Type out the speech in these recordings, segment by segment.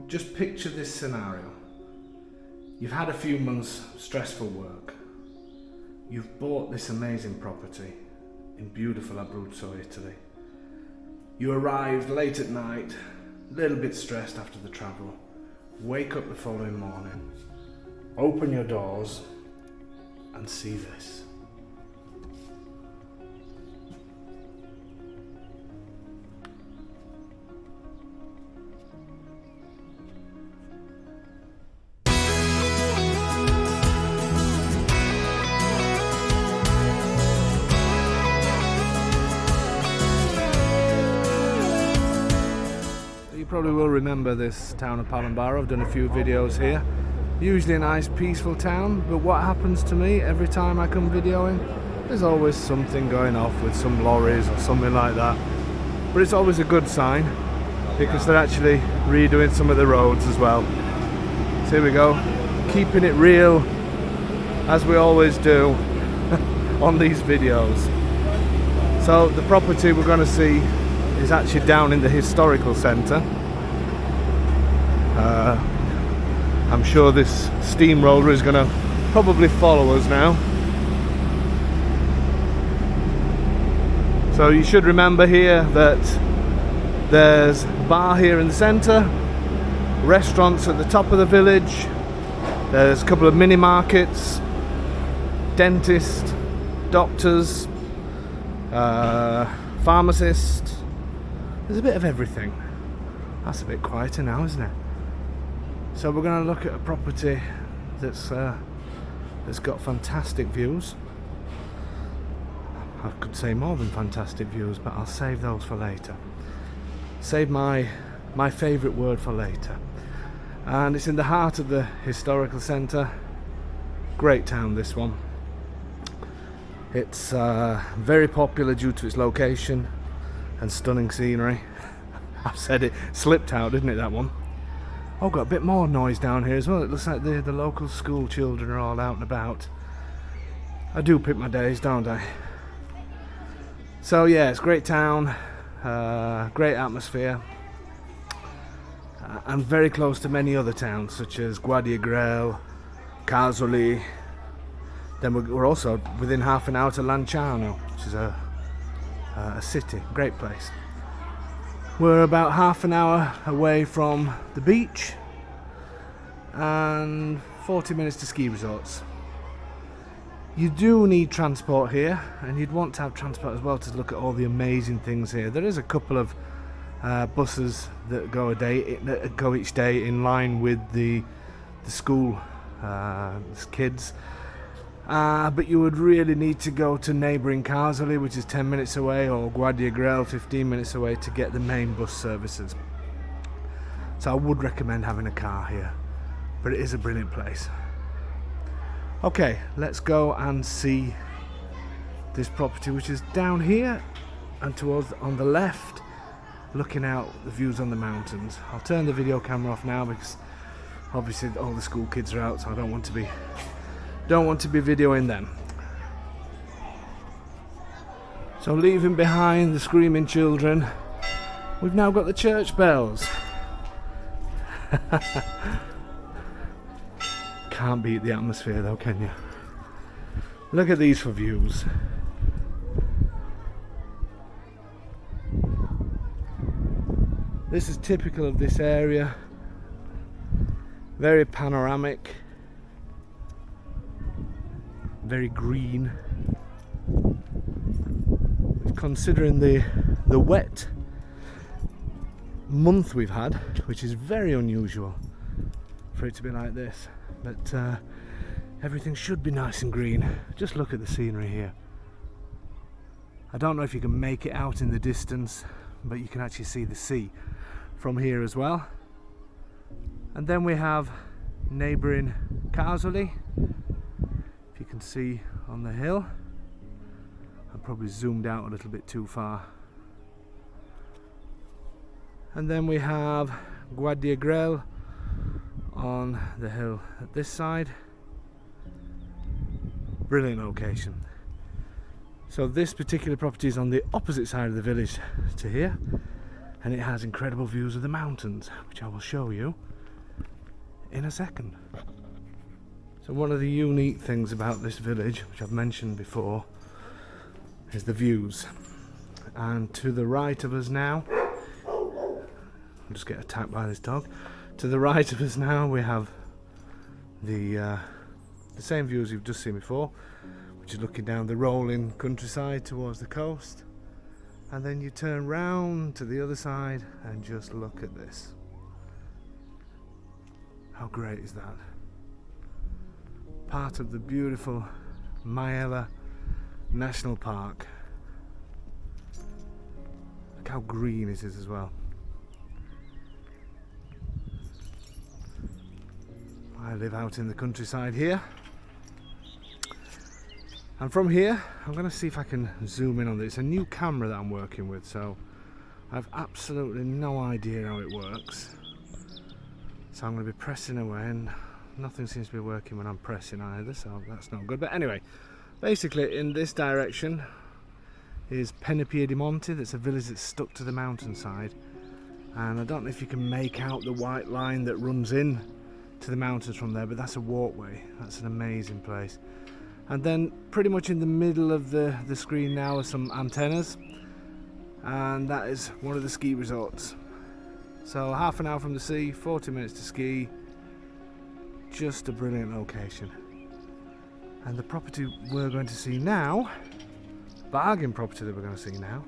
Just picture this scenario. You've had a few months stressful work. You've bought this amazing property in beautiful Abruzzo, Italy. You arrived late at night, a little bit stressed after the travel. Wake up the following morning, open your doors and see this. You probably will remember this town of Palambaro. I've done a few videos here. Usually a nice peaceful town, but what happens to me every time I come videoing, there's always something going off with some lorries or something like that. But it's always a good sign because they're actually redoing some of the roads as well. So here we go, keeping it real as we always do on these videos. So the property we're going to see is actually down in the historical centre. I'm sure this steamroller is going to probably follow us now. So you should remember here that there's a bar here in the centre, restaurants at the top of the village, there's a couple of mini markets, dentists, doctors, pharmacists. There's a bit of everything. That's a bit quieter now, isn't it? So we're going to look at a property that's got fantastic views. I could say more than fantastic views, but I'll save those for later. Save my favourite word for later. And it's in the heart of the historical centre. Great town, this one. It's very popular due to its location and stunning scenery. I've said it, slipped out, didn't it, that one? Oh, got a bit more noise down here as well. It looks like the local school children are all out and about. I do pick my days, don't I? So yeah, it's a great town, great atmosphere, and very close to many other towns such as Guardiagrele, Casoli. Then we're also within half an hour to Lanciano, which is a city, great place. We're about half an hour away from the beach and 40 minutes to ski resorts. You do need transport here, and you'd want to have transport as well to look at all the amazing things here. There is a couple of buses that go each day in line with the school kids. But you would really need to go to neighbouring Casoli, which is 10 minutes away, or Guardiagrele, 15 minutes away, to get the main bus services. So I would recommend having a car here, but it is a brilliant place. Okay, let's go and see this property, which is down here and towards on the left, looking out the views on the mountains. I'll turn the video camera off now because obviously all the school kids are out, so I don't want to be videoing them. So leaving behind the screaming children, we've now got the church bells. Can't beat the atmosphere though, can you? Look at these for views. This is typical of this area. Very panoramic. Very green. Considering the wet month we've had, which is very unusual for it to be like this, but everything should be nice and green. Just look at the scenery here. I don't know if you can make it out in the distance, but you can actually see the sea from here as well. And then we have neighbouring Casoli, if you can see on the hill. I probably zoomed out a little bit too far. And then we have Guardiagrele on the hill at this side. Brilliant location. So this particular property is on the opposite side of the village to here, and it has incredible views of the mountains, which I will show you in a second. So one of the unique things about this village, which I've mentioned before, is the views. And to the right of us now, I'll just get attacked by this dog. To the right of us now we have the same views you've just seen before, which is looking down the rolling countryside towards the coast. And then you turn round to the other side and just look at this. How great is that? Part of the beautiful Maella National Park. Look how green it is as well. I live out in the countryside here. And from here, I'm going to see if I can zoom in on this. It's a new camera that I'm working with, so I've absolutely no idea how it works. So I'm going to be pressing away, and nothing seems to be working when I'm pressing either, so that's not good. But anyway, basically in this direction is Penepiedimonte. That's a village that's stuck to the mountainside. And I don't know if you can make out the white line that runs in to the mountains from there, but that's a walkway. That's an amazing place. And then pretty much in the middle of the screen now are some antennas, and that is one of the ski resorts. So half an hour from the sea, 40 minutes to ski. Just a brilliant location. And the property we're going to see now, bargain property that we're going to see now,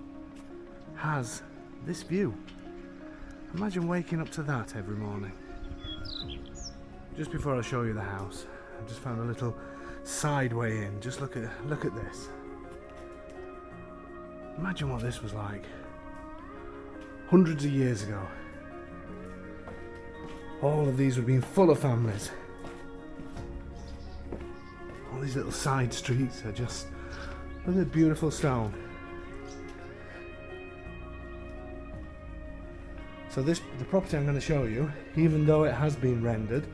has this view. Imagine waking up to that every morning. Just before I show you the house, I just found a little side way in. Just look at this. Imagine what this was like hundreds of years ago. All of these would have been full of families. All these little side streets are just, look at the beautiful stone. So the property I'm going to show you, even though it has been rendered,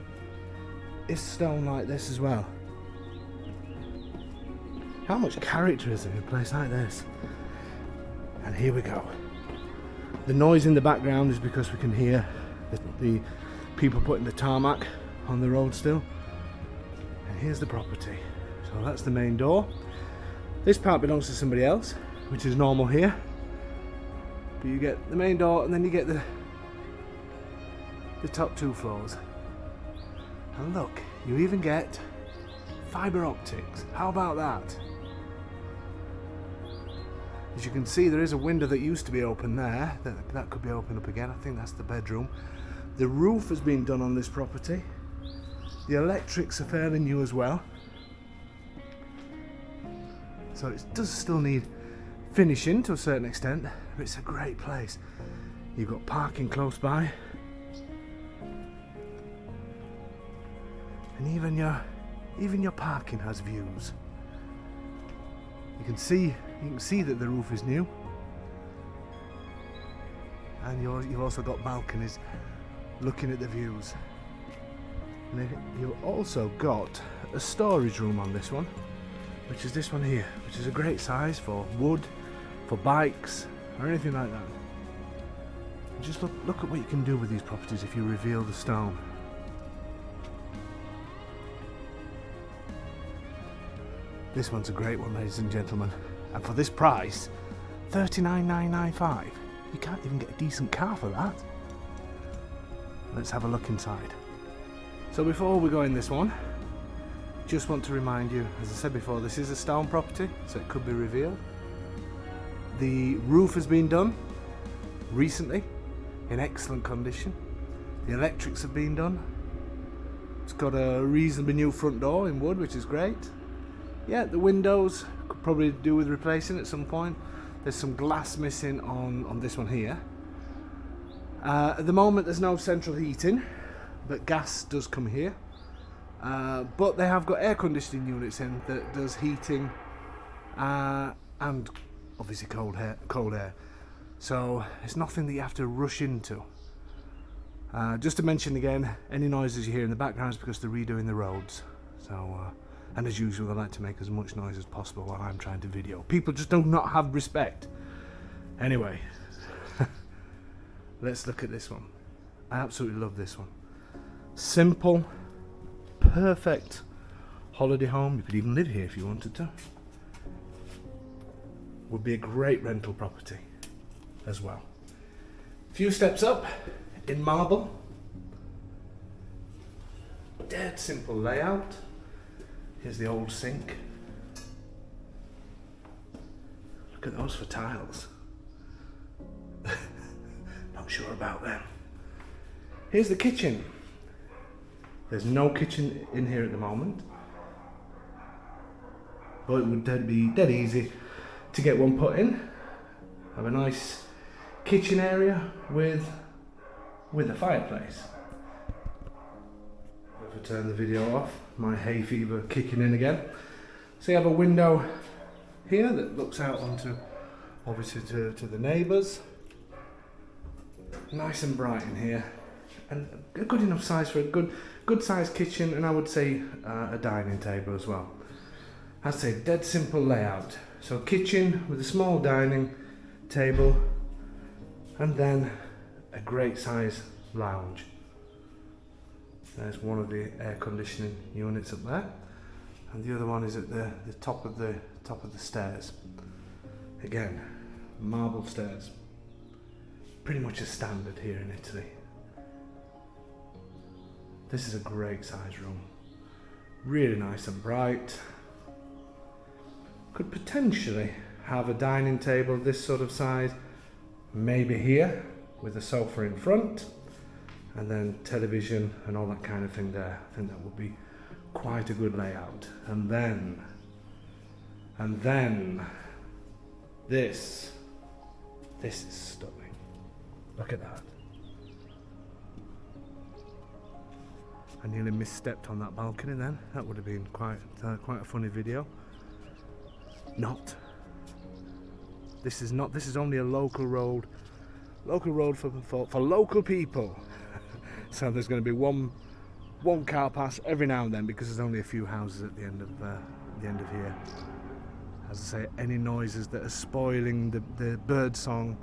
is stone like this as well. How much character is in a place like this? And here we go. The noise in the background is because we can hear the people putting the tarmac on the road still. And here's the property. So that's the main door. This part belongs to somebody else, which is normal here. But you get the main door, and then you get the top two floors. And look, you even get fibre optics. How about that? As you can see, there is a window that used to be open there. That could be opened up again. I think that's the bedroom. The roof has been done on this property. The electrics are fairly new as well. So it does still need finishing to a certain extent, but it's a great place. You've got parking close by. And even your parking has views. You can see that the roof is new, and you've also got balconies looking at the views. And you've also got a storage room on this one, which is this one here, which is a great size for wood, for bikes, or anything like that. And just look at what you can do with these properties if you reveal the stone. This one's a great one, ladies and gentlemen. And for this price, $39,995. You can't even get a decent car for that. Let's have a look inside. So before we go in this one, just want to remind you, as I said before, this is a stone property, so it could be revealed. The roof has been done recently, in excellent condition. The electrics have been done. It's got a reasonably new front door in wood, which is great. Yeah, the windows could probably do with replacing at some point. There's some glass missing on this one here. At the moment there's no central heating, but gas does come here. But they have got air conditioning units in that does heating and obviously cold air. So it's nothing that you have to rush into. Just to mention again, any noises you hear in the background is because they're redoing the roads. So and as usual, they like to make as much noise as possible while I'm trying to video. People just do not have respect. Anyway, let's look at this one. I absolutely love this one. Simple, perfect holiday home. You could even live here if you wanted to. Would be a great rental property as well. A few steps up in marble. Dead simple layout. Here's the old sink. Look at those for tiles. Not sure about them. Here's the kitchen. There's no kitchen in here at the moment, but it would be dead easy to get one put in. Have a nice kitchen area with a fireplace. If I turn the video off, my hay fever kicking in again. So you have a window here that looks out onto, obviously, to the neighbours. Nice and bright in here, and a good enough size for a good sized kitchen, and I would say a dining table as well. I'd say dead simple layout. So kitchen with a small dining table, and then a great size lounge. There's one of the air conditioning units up there, and the other one is at the top of the stairs. Again, marble stairs. Pretty much a standard here in Italy. This is a great size room. Really nice and bright. Could potentially have a dining table this sort of size, maybe here with a sofa in front, and then television and all that kind of thing there. I think that would be quite a good layout. And then this is stunning. Look at that. I nearly misstepped on that balcony then. That would have been quite a funny video. Not. This is only a local road for local people. So there's going to be one car pass every now and then, because there's only a few houses at the end of here. As I say, any noises that are spoiling the bird song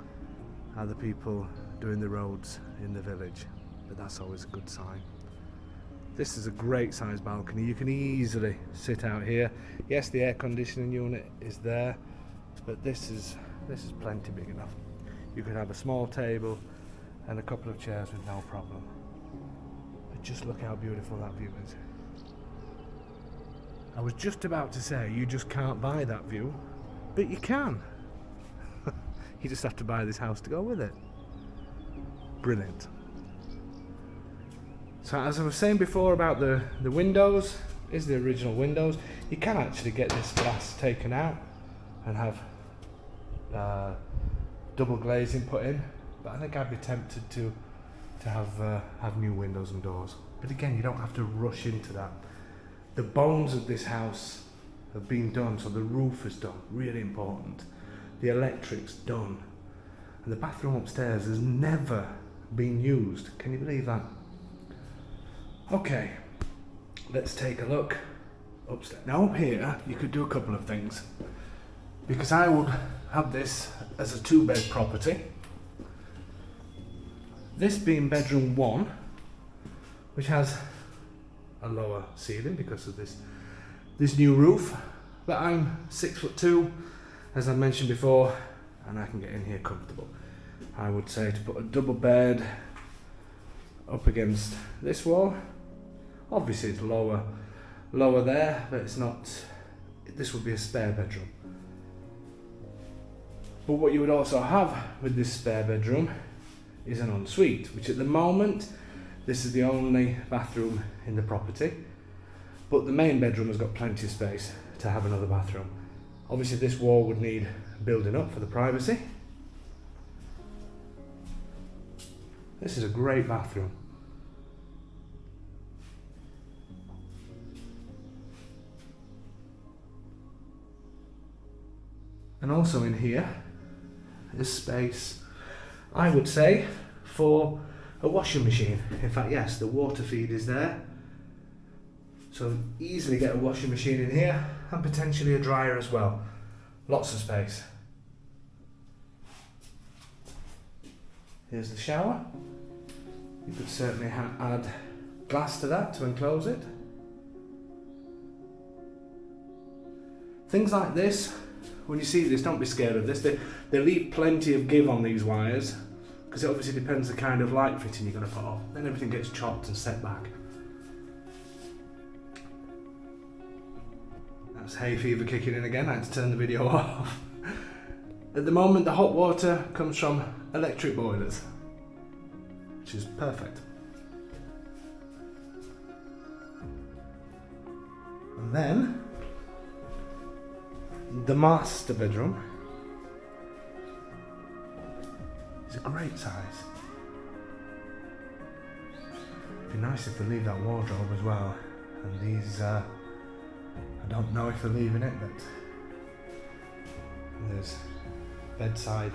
are the people doing the roads in the village, but that's always a good sign. This is a great sized balcony. You can easily sit out here. Yes, the air conditioning unit is there, but this is plenty big enough. You could have a small table and a couple of chairs with no problem. But just look how beautiful that view is. I was just about to say you just can't buy that view, but you can. You just have to buy this house to go with it. Brilliant. So as I was saying before about the windows, is the original windows. You can actually get this glass taken out and have double glazing put in, but I think I'd be tempted to have new windows and doors. But again, you don't have to rush into that. The bones of this house have been done, so the roof is done, really important. The electric's done, and the bathroom upstairs has never been used. Can you believe that? Okay, let's take a look upstairs. Now up here, you could do a couple of things, because I would have this as a 2-bed property. This being bedroom 1, which has a lower ceiling because of this new roof, but I'm 6'2", as I mentioned before, and I can get in here comfortable. I would say to put a double bed up against this wall. Obviously it's lower there, but it's not. This would be a spare bedroom. But what you would also have with this spare bedroom is an ensuite, which at the moment, this is the only bathroom in the property, but the main bedroom has got plenty of space to have another bathroom. Obviously this wall would need building up for the privacy. This is a great bathroom. And also in here is space, I would say, for a washing machine. In fact, yes, the water feed is there. So easily get a washing machine in here, and potentially a dryer as well. Lots of space. Here's the shower. You could certainly add glass to that to enclose it. Things like this, when you see this, don't be scared of this. They leave plenty of give on these wires, because it obviously depends the kind of light fitting you're going to put on. Then everything gets chopped and set back. That's hay fever kicking in again. I had to turn the video off. At the moment, the hot water comes from electric boilers, which is perfect. And then the master bedroom is a great size. It'd be nice if they leave that wardrobe as well. And these, I don't know if they're leaving it, but there's bedside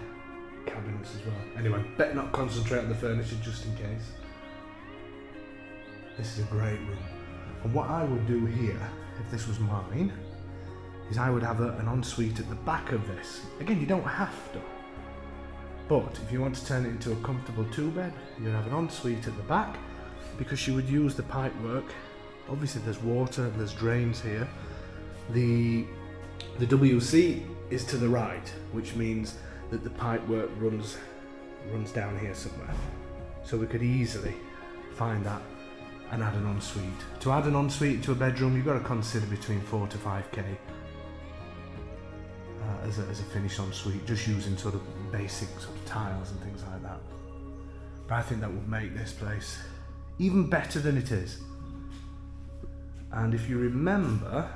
cabinets as well. Anyway, better not concentrate on the furniture just in case. This is a great room. And what I would do here, if this was mine, is I would have an ensuite at the back of this. Again, you don't have to. But if you want to turn it into a comfortable 2-bed, you'd have an ensuite at the back, because you would use the pipework. Obviously there's water, there's drains here. The WC is to the right, which means that the pipework runs down here somewhere. So we could easily find that and add an ensuite. To add an ensuite to a bedroom, you've got to consider between 4 to 5k as a finished ensuite, just using sort of basic sort of tiles and things like that. But I think that would make this place even better than it is. And if you remember,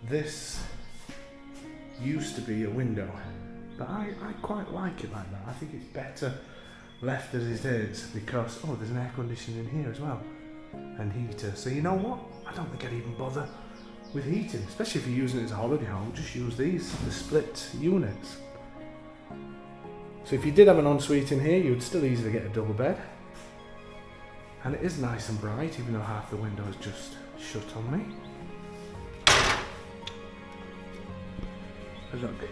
this used to be a window, but I quite like it like that. I think it's better left as it is, because there's an air conditioner in here as well, and heater. So you know what, I don't think I'd even bother with heating, especially if you're using it as a holiday home. Just use these, the split units. So if you did have an ensuite in here, you would still easily get a double bed, and it is nice and bright, even though half the window is just shut on me. But look,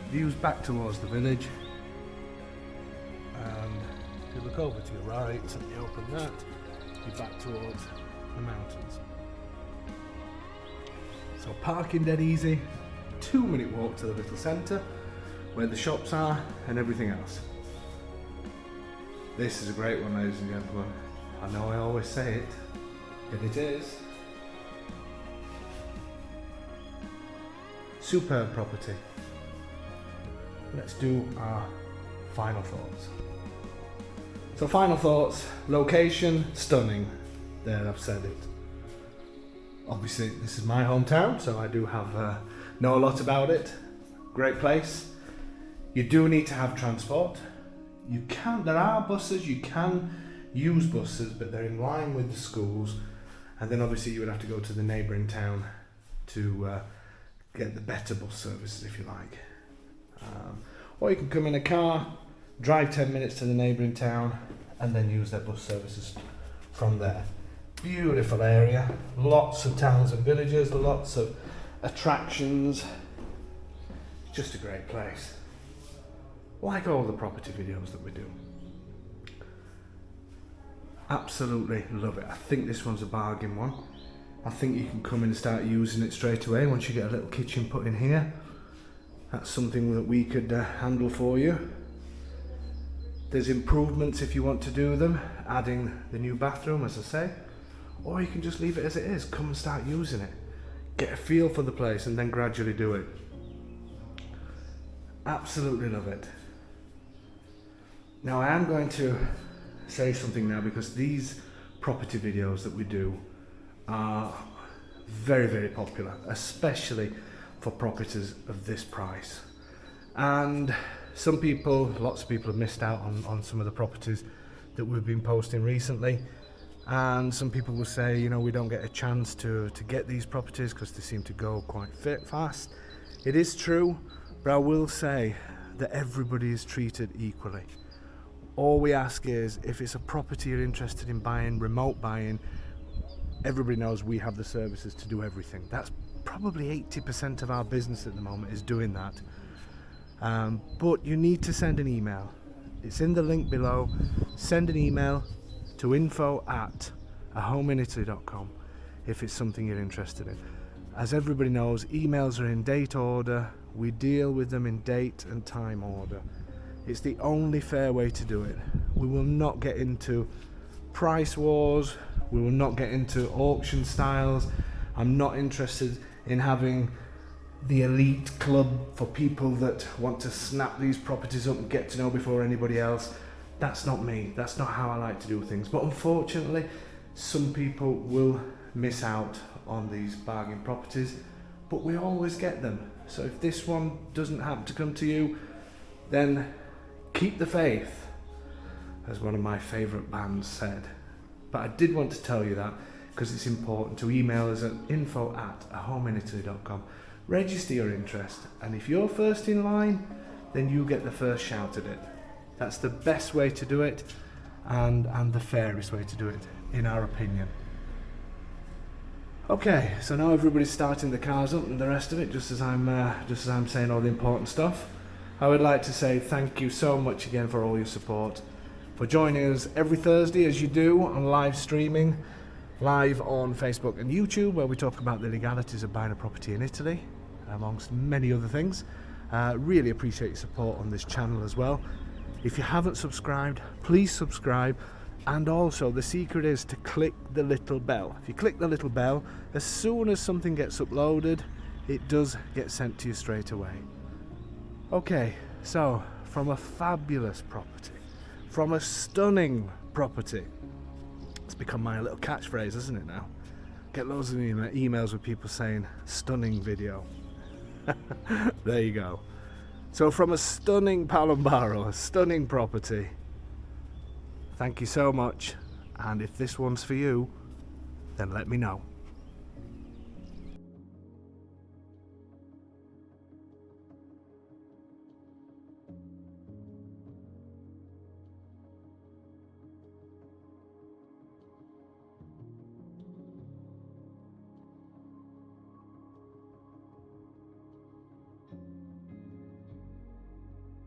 views back towards the village, and you look over to your right and you open that, you're back towards the mountains. So parking dead easy, 2-minute walk to the little centre where the shops are and everything else. This is a great one, ladies and gentlemen. I know I always say it, but it is. Superb property. Let's do our final thoughts. So final thoughts, location, stunning. There, I've said it. Obviously, this is my hometown, so I do have know a lot about it. Great place. You do need to have transport. There are buses, you can use buses, but they're in line with the schools. And then obviously you would have to go to the neighbouring town to get the better bus services, if you like. Or you can come in a car, drive 10 minutes to the neighbouring town, and then use their bus services from there. Beautiful area, lots of towns and villages, lots of attractions. Just a great place. Like all the property videos that we do. Absolutely love it. I think this one's a bargain one. I think you can come in and start using it straight away once you get a little kitchen put in here. That's something that we could handle for you. There's improvements if you want to do them, adding the new bathroom, as I say, or you can just leave it as it is. Come and start using it. Get a feel for the place and then gradually do it. Absolutely love it. Now I am going to say something now, because these property videos that we do are very, very popular, especially for properties of this price. And lots of people have missed out on some of the properties that we've been posting recently. And some people will say, we don't get a chance to get these properties because they seem to go quite fast. It is true, but I will say that everybody is treated equally. All we ask is, if it's a property you're interested in buying, remote buying, everybody knows we have the services to do everything. That's probably 80% of our business at the moment is doing that. But you need to send an email. It's in the link below. Send an email to info@ @homeinitaly.com if it's something you're interested in. As everybody knows, emails are in date order. We deal with them in date and time order. It's the only fair way to do it. We will not get into price wars. We will not get into auction styles. I'm not interested in having the elite club for people that want to snap these properties up and get to know before anybody else. That's not me. That's not how I like to do things. But unfortunately, some people will miss out on these bargain properties, but we always get them. So if this one doesn't happen to come to you, then keep the faith, as one of my favourite bands said. But I did want to tell you that because it's important to email us at info@homeinitaly.com. Register your interest, and if you're first in line, then you get the first shout at it. That's the best way to do it, and the fairest way to do it, in our opinion. Okay, so now everybody's starting the cars up and the rest of it, just as I'm saying all the important stuff. I would like to say thank you so much again for all your support, for joining us every Thursday as you do on live streaming, live on Facebook and YouTube, where we talk about the legalities of buying a property in Italy, amongst many other things. Really appreciate your support on this channel as well. If you haven't subscribed, please subscribe. And also, the secret is to click the little bell. If you click the little bell, as soon as something gets uploaded, it does get sent to you straight away. Okay, so from a fabulous property, from a stunning property, it's become my little catchphrase, isn't it now? Get loads of emails with people saying, stunning video. There you go. So from a stunning Palombaro, a stunning property, thank you so much, and if this one's for you, then let me know.